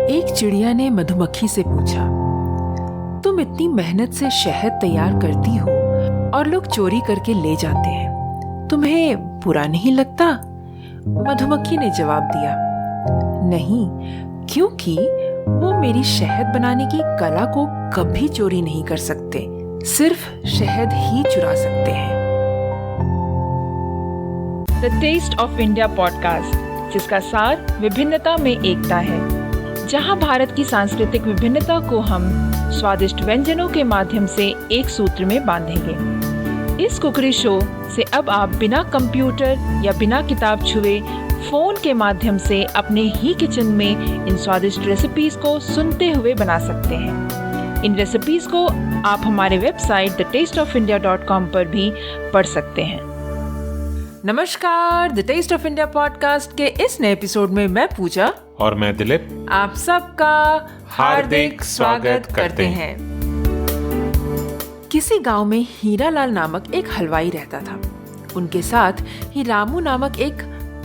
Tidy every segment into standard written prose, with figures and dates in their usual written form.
एक चिड़िया ने मधुमक्खी से पूछा, तुम इतनी मेहनत से शहद तैयार करती हो और लोग चोरी करके ले जाते हैं, तुम्हें बुरा नहीं लगता? मधुमक्खी ने जवाब दिया, नहीं, क्योंकि वो मेरी शहद बनाने की कला को कभी चोरी नहीं कर सकते, सिर्फ शहद ही चुरा सकते हैं। The taste of India podcast, जिसका सार विभिन्नता में एकता है, जहां भारत की सांस्कृतिक विभिन्नता को हम स्वादिष्ट व्यंजनों के माध्यम से एक सूत्र में बांधेंगे। इस कुकरी शो से अब आप बिना कंप्यूटर या बिना किताब छुए फोन के माध्यम से अपने ही किचन में इन स्वादिष्ट रेसिपीज को सुनते हुए बना सकते हैं। इन रेसिपीज को आप हमारे वेबसाइट thetasteofindia.com पर भी पढ़ सकते हैं। नमस्कार, the taste of India podcast के इस नए एपिसोड में मैं पूजा और मैं दिलीप आप सबका हार्दिक स्वागत करते हैं। किसी गांव में हीरालाल नामक एक हलवाई रहता था। उनके साथ ही रामू नामक एक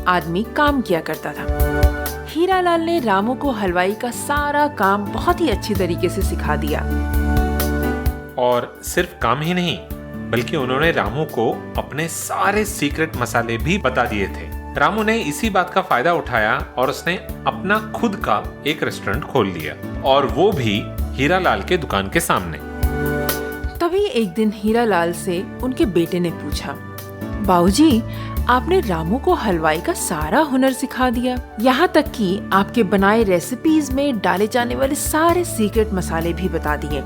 आदमी काम किया करता था। हीरालाल ने रामू को हलवाई का सारा काम बहुत ही अच्छी तरीके से सिखा दिया। और सिर्फ काम ही नहीं, बल्कि उन्होंने रामू को अपने सारे सीक्रेट मसाले भी बता दिए थे। रामू ने इसी बात का फायदा उठाया और उसने अपना खुद का एक रेस्टोरेंट खोल लिया, और वो भी हीरालाल के दुकान के सामने। तभी एक दिन हीरालाल से उनके बेटे ने पूछा, बाबूजी, आपने रामू को हलवाई का सारा हुनर सिखा दिया, यहाँ तक कि आपके बनाए रेसिपीज में डाले जाने वाले सारे सीक्रेट मसाले भी बता दिए।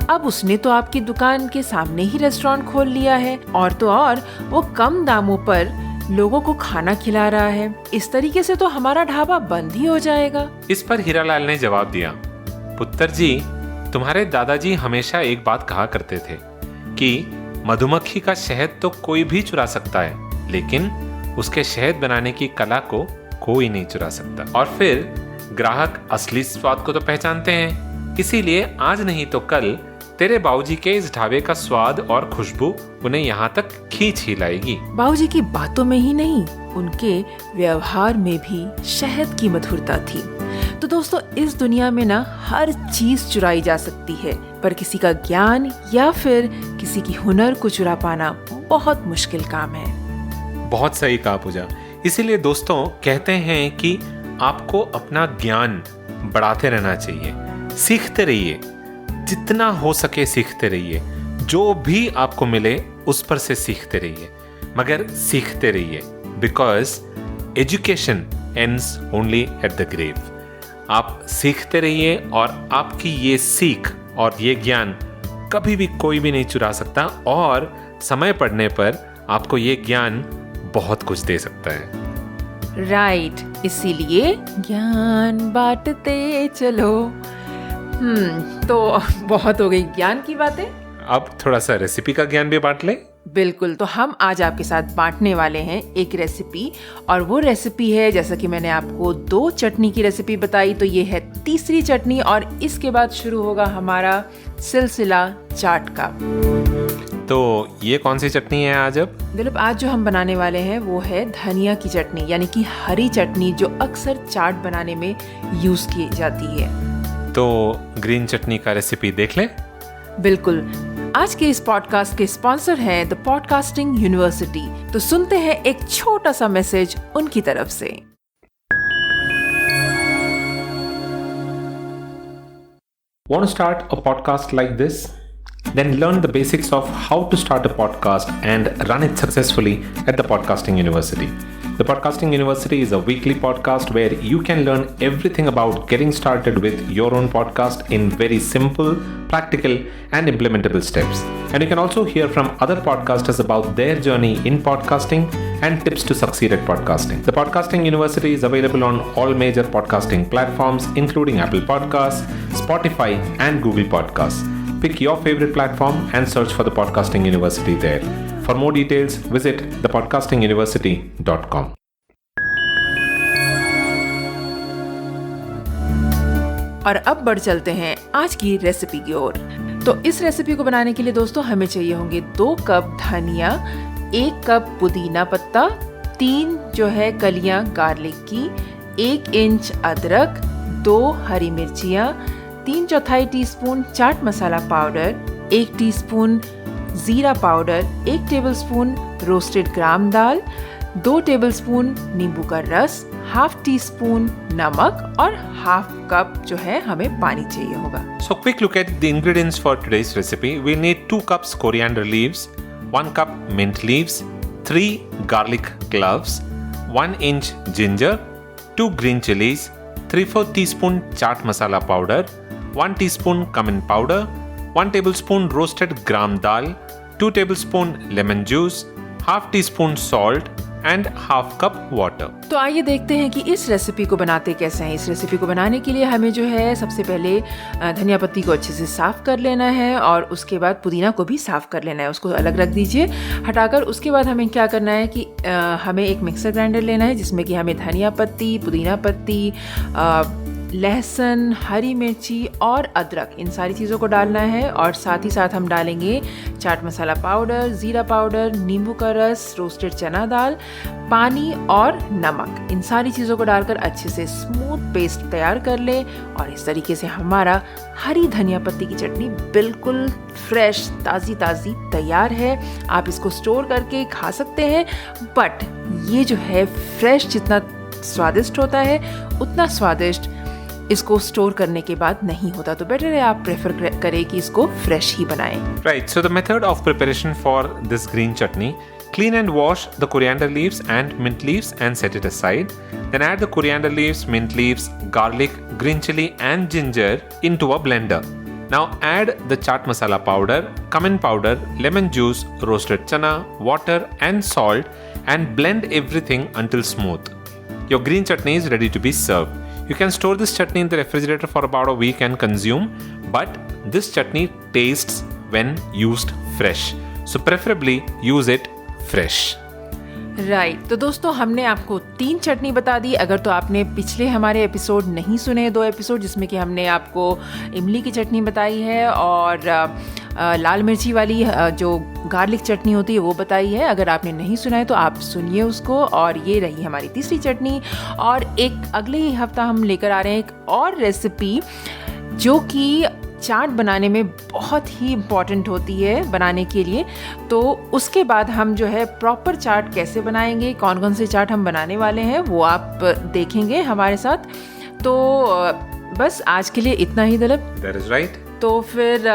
अब उसने तो आपकी दुकान के सामने ही रेस्टोरेंट खोल लिया है, और तो और वो कम दामों पर लोगों को खाना खिला रहा है। इस तरीके से तो हमारा ढाबा बंद ही हो जाएगा। इस पर हीरालाल ने जवाब दिया, पुत्र जी, तुम्हारे दादाजी हमेशा एक बात कहा करते थे कि मधुमक्खी का शहद तो कोई भी चुरा सकता है, लेकिन उसके शहद बनाने की कला को कोई नहीं चुरा सकता। और फिर ग्राहक असली स्वाद को तो पहचानते हैं, इसीलिए आज नहीं तो कल तेरे बाबूजी के इस ढाबे का स्वाद और खुशबू उन्हें यहाँ तक खींच ही लाएगी। बाबूजी की बातों में ही नहीं, उनके व्यवहार में भी शहद की मधुरता थी। तो दोस्तों, इस दुनिया में ना हर चीज चुराई जा सकती है, पर किसी का ज्ञान या फिर किसी की हुनर को चुरा पाना बहुत मुश्किल काम है। बहुत सही कहा पूजा। इसीलिए दोस्तों कहते हैं कि आपको अपना ज्ञान बढ़ाते रहना चाहिए, सीखते रहिए, जितना हो सके सीखते रहिए, जो भी आपको मिले उस पर से सीखते रहिए, मगर सीखते रहिए, because education ends only at the grave. आप सीखते रहिए और आपकी ये सीख और ये ज्ञान कभी भी कोई भी नहीं चुरा सकता, और समय पड़ने पर आपको ये ज्ञान बहुत कुछ दे सकता है। राइट, इसीलिए ज्ञान बांटते चलो। तो बहुत हो गई ज्ञान की बातें, अब थोड़ा सा रेसिपी का ज्ञान भी बांट ले। बिल्कुल, तो हम आज आपके साथ बांटने वाले हैं एक रेसिपी, और वो रेसिपी है, जैसा कि मैंने आपको 2 चटनी की रेसिपी बताई, तो ये है तीसरी चटनी, और इसके बाद शुरू होगा हमारा सिलसिला चाट का। तो ये कौन सी चटनी है आज? अब दिलीप, आज जो हम बनाने वाले हैं वो है धनिया की चटनी, यानी कि हरी चटनी, जो अक्सर चाट बनाने में यूज की जाती है। तो ग्रीन चटनी का रेसिपी देख लें। बिल्कुल। आज के इस पॉडकास्ट के स्पॉन्सर हैं द पॉडकास्टिंग यूनिवर्सिटी। तो सुनते हैं एक छोटा सा मैसेज उनकी तरफ से। Want to start a podcast like this? Then learn the basics of how to start a podcast and run it successfully at the Podcasting University. The Podcasting University is a weekly podcast where you can learn everything about getting started with your own podcast in very simple, practical, and implementable steps. And you can also hear from other podcasters about their journey in podcasting and tips to succeed at podcasting. The Podcasting University is available on all major podcasting platforms, including Apple Podcasts, Spotify, and Google Podcasts. Pick your favorite platform and search for the Podcasting University there. For more details, visit thepodcastinguniversity.com. और अब बढ़ चलते हैं आज की recipe की ओर। तो इस रेसिपी को बनाने के लिए दोस्तों हमें चाहिए होंगे 2 कप धनिया, 1 कप पुदीना पत्ता, 3 जो है कलियां गार्लिक की, 1 इंच अदरक, 2 हरी मिर्चियाँ, 3/4 teaspoon chaat masala powder, 1 teaspoon जीरा पाउडर, 1 टेबलस्पून रोस्टेड ग्राम दाल, 2 टेबलस्पून नींबू का रस, हाफ टी स्पून नमक और हाफ कप जो है हमें पानी चाहिए होगा। So quick look at the ingredients for today's recipe. We'll need 2 cups coriander leaves, 1 cup mint leaves, 3 garlic cloves, 1 inch ginger, 2 green chilies, 3/4 teaspoon chaat masala powder, 1 teaspoon cumin powder, 1 tablespoon roasted gram dal, 2 tablespoon lemon juice, half teaspoon salt and half cup water. तो आइए देखते हैं कि इस recipe को बनाते कैसे हैं। इस रेसिपी को बनाने के लिए हमें जो है सबसे पहले धनिया पत्ती को अच्छे से साफ़ कर लेना है और उसके बाद पुदीना को भी साफ़ कर लेना है। उसको अलग रख दीजिए हटाकर। उसके बाद हमें क्या करना है कि हमें एक मिक्सर ग्राइंडर लेना है जिसमें कि हमें धनिया पत्ती, पुदीना पत्ती, लहसुन, हरी मिर्ची और अदरक इन सारी चीज़ों को डालना है और साथ ही साथ हम डालेंगे चाट मसाला पाउडर, ज़ीरा पाउडर, नींबू का रस, रोस्टेड चना दाल, पानी और नमक। इन सारी चीज़ों को डालकर अच्छे से स्मूथ पेस्ट तैयार कर लें और इस तरीके से हमारा हरी धनिया पत्ती की चटनी बिल्कुल फ्रेश ताज़ी ताज़ी तैयार है। आप इसको स्टोर करके खा सकते हैं, बट ये जो है फ्रेश जितना स्वादिष्ट होता है उतना स्वादिष्ट इसको स्टोर करने के बाद नहीं होता। तो बेटर है आप प्रेफर करें कि इसको फ्रेश ही बनाएं। Right, so the method of preparation for this green chutney: clean and wash the coriander leaves and mint leaves and set it aside. Then add the coriander leaves, mint leaves, garlic, green chili and ginger into a blender. Now add the chaat masala powder, cumin powder, lemon juice, roasted chana, water and salt and blend everything until smooth. Your green chutney is ready to be served. You can store this chutney in the refrigerator for about a week and consume, but this chutney tastes when used fresh. So preferably use it fresh. Right तो दोस्तों हमने आपको 3 चटनी बता दी। अगर तो आपने पिछले हमारे एपिसोड नहीं सुने, 2 एपिसोड जिसमें कि हमने आपको इमली की चटनी बताई है और लाल मिर्ची वाली जो गार्लिक चटनी होती है वो बताई है। अगर आपने नहीं सुना है तो आप सुनिए उसको। और ये रही हमारी तीसरी चटनी। और एक अगले ही हफ्ता हम लेकर आ रहे हैं एक और रेसिपी जो कि चाट बनाने में बहुत ही इम्पॉर्टेंट होती है बनाने के लिए। तो उसके बाद हम जो है प्रॉपर चाट कैसे बनाएंगे, कौन कौन से चाट हम बनाने वाले हैं वो आप देखेंगे हमारे साथ। तो बस आज के लिए इतना ही दिलीप। That is right. तो फिर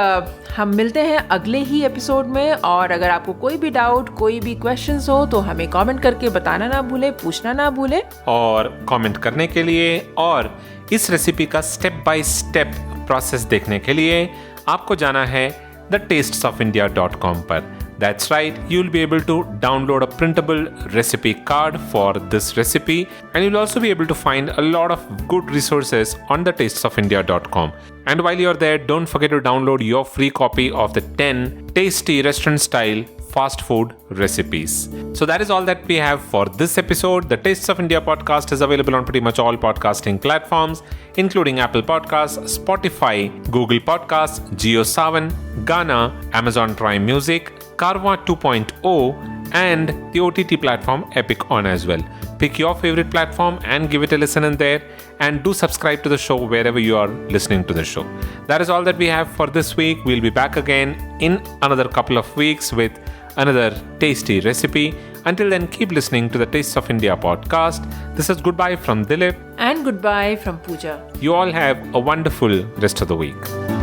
हम मिलते हैं अगले ही एपिसोड में। और अगर आपको कोई भी डाउट, कोई भी क्वेश्चंस हो तो हमें कमेंट करके बताना ना भूले, पूछना ना भूले। और कमेंट करने के लिए और इस रेसिपी का स्टेप बाय स्टेप प्रोसेस देखने के लिए आपको जाना है thetastesofIndia.com पर। That's right, you'll be able to download a printable recipe card for this recipe, and you'll also be able to find a lot of good resources on thetastesofIndia.com. And while you're there, don't forget to download your free copy of the 10 tasty restaurant style fast food recipes. So that is all that we have for this episode. The Tastes of India podcast is available on pretty much all podcasting platforms, including Apple Podcasts, Spotify, Google Podcasts, JioSaavn, Gaana, Amazon Prime Music, Carvaan 2.0 and the OTT platform Epic On as well. Pick your favorite platform and give it a listen in there, and do subscribe to the show wherever you are listening to the show. That is all that we have for this week. We'll be back again in another couple of weeks with another tasty recipe. Until then, keep listening to the Tastes of India podcast. This is goodbye from Dilip. And goodbye from Pooja. You all have a wonderful rest of the week.